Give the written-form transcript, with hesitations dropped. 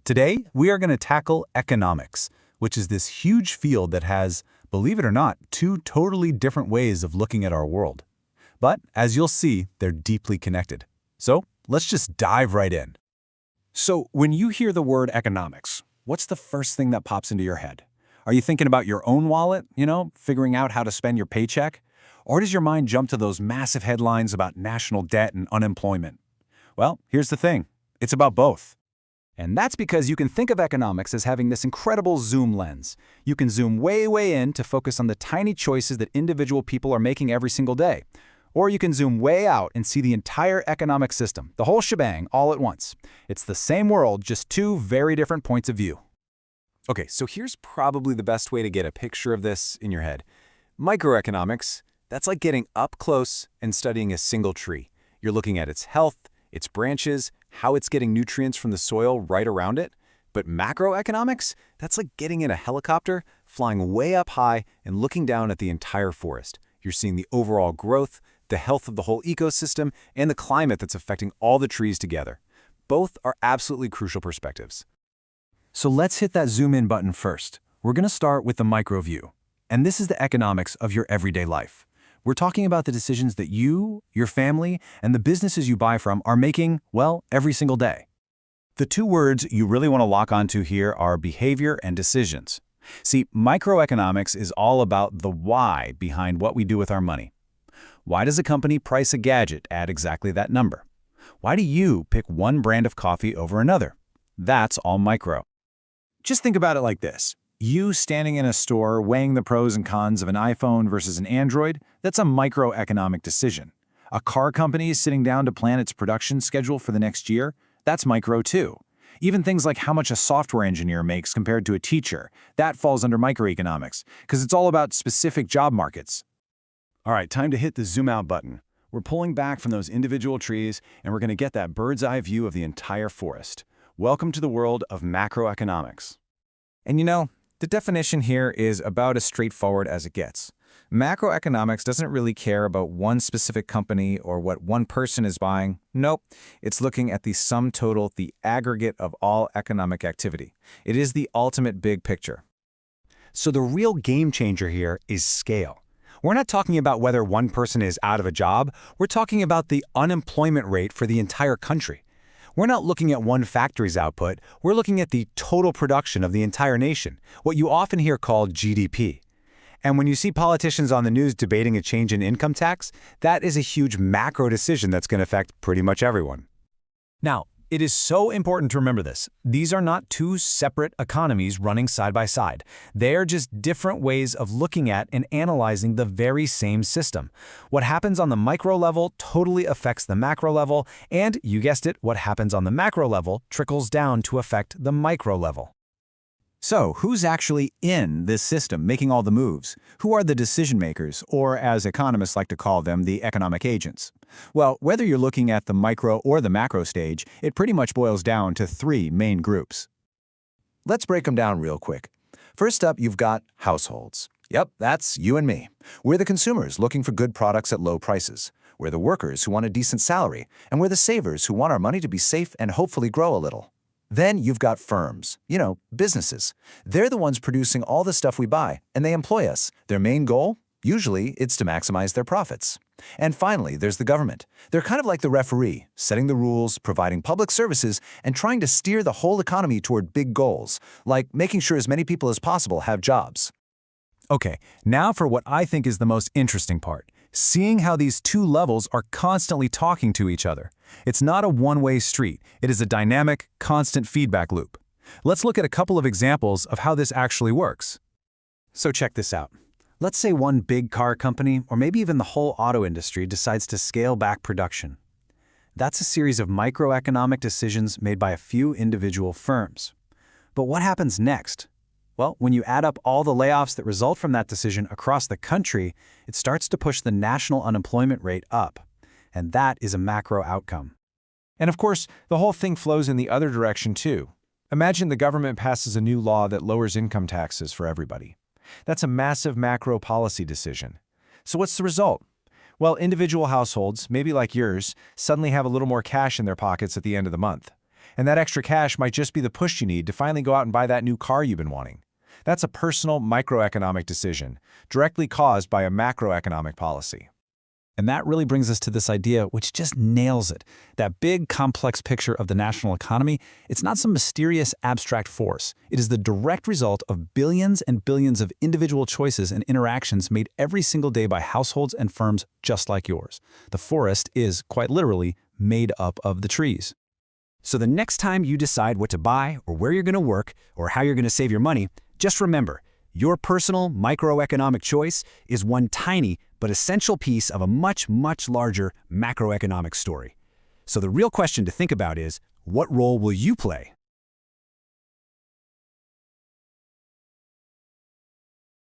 Today, we are going to tackle economics, which is this huge field that has, believe it or not, two totally different ways of looking at our world. But as you'll see, they're deeply connected. So let's just dive right in. So when you hear the word economics, what's the first thing that pops into your head? Are you thinking about your own wallet, figuring out how to spend your paycheck? Or does your mind jump to those massive headlines about national debt and unemployment? Well, here's the thing. It's about both. And that's because you can think of economics as having this incredible zoom lens. You can zoom way, way in to focus on the tiny choices that individual people are making every single day. Or you can zoom way out and see the entire economic system, the whole shebang, all at once. It's the same world, just two very different points of view. Okay, so here's probably the best way to get a picture of this in your head. Microeconomics, that's like getting up close and studying a single tree. You're looking at its health, its branches, how it's getting nutrients from the soil right around it. But macroeconomics, that's like getting in a helicopter, flying way up high and looking down at the entire forest. You're seeing the overall growth, the health of the whole ecosystem, and the climate that's affecting all the trees together. Both are absolutely crucial perspectives. So let's hit that zoom in button first. We're going to start with the micro view. And this is the economics of your everyday life. We're talking about the decisions that you, your family, and the businesses you buy from are making, well, every single day. The two words you really want to lock onto here are behavior and decisions. See, microeconomics is all about the why behind what we do with our money. Why does a company price a gadget at exactly that number? Why do you pick one brand of coffee over another? That's all micro. Just think about it like this. You standing in a store weighing the pros and cons of an iPhone versus an Android, that's a microeconomic decision. A car company is sitting down to plan its production schedule for the next year, that's micro too. Even things like how much a software engineer makes compared to a teacher, that falls under microeconomics, because it's all about specific job markets. All right, time to hit the zoom out button. We're pulling back from those individual trees, and we're going to get that bird's eye view of the entire forest. Welcome to the world of macroeconomics. And the definition here is about as straightforward as it gets. Macroeconomics doesn't really care about one specific company or what one person is buying. Nope, it's looking at the sum total, the aggregate of all economic activity. It is the ultimate big picture. So the real game changer here is scale. We're not talking about whether one person is out of a job. We're talking about the unemployment rate for the entire country. We're not looking at one factory's output, we're looking at the total production of the entire nation, what you often hear called GDP. And when you see politicians on the news debating a change in income tax, that is a huge macro decision that's going to affect pretty much everyone. Now, it is so important to remember this. These are not two separate economies running side by side. They are just different ways of looking at and analyzing the very same system. What happens on the micro level totally affects the macro level, and you guessed it, what happens on the macro level trickles down to affect the micro level. So, who's actually in this system making all the moves? Who are the decision makers, or as economists like to call them, the economic agents? Well, whether you're looking at the micro or the macro stage, it pretty much boils down to three main groups. Let's break them down real quick. First up, you've got households. Yep, that's you and me. We're the consumers looking for good products at low prices. We're the workers who want a decent salary, and we're the savers who want our money to be safe and hopefully grow a little. Then you've got firms, businesses. They're the ones producing all the stuff we buy, and they employ us. Their main goal? Usually, it's to maximize their profits. And finally, there's the government. They're kind of like the referee, setting the rules, providing public services, and trying to steer the whole economy toward big goals, like making sure as many people as possible have jobs. Okay, now for what I think is the most interesting part. Seeing how these two levels are constantly talking to each other. It's not a one-way street. It is a dynamic, constant feedback loop. Let's look at a couple of examples of how this actually works. So check this out. Let's say one big car company, or maybe even the whole auto industry, decides to scale back production. That's a series of microeconomic decisions made by a few individual firms. But what happens next? Well, when you add up all the layoffs that result from that decision across the country, it starts to push the national unemployment rate up. And that is a macro outcome. And of course, the whole thing flows in the other direction too. Imagine the government passes a new law that lowers income taxes for everybody. That's a massive macro policy decision. So what's the result? Well, individual households, maybe like yours, suddenly have a little more cash in their pockets at the end of the month. And that extra cash might just be the push you need to finally go out and buy that new car you've been wanting. That's a personal microeconomic decision, directly caused by a macroeconomic policy. And that really brings us to this idea, which just nails it. That big, complex picture of the national economy, it's not some mysterious, abstract force. It is the direct result of billions and billions of individual choices and interactions made every single day by households and firms just like yours. The forest is, quite literally, made up of the trees. So the next time you decide what to buy or where you're going to work or how you're going to save your money, just remember, your personal microeconomic choice is one tiny but essential piece of a much, much larger macroeconomic story. So the real question to think about is, what role will you play?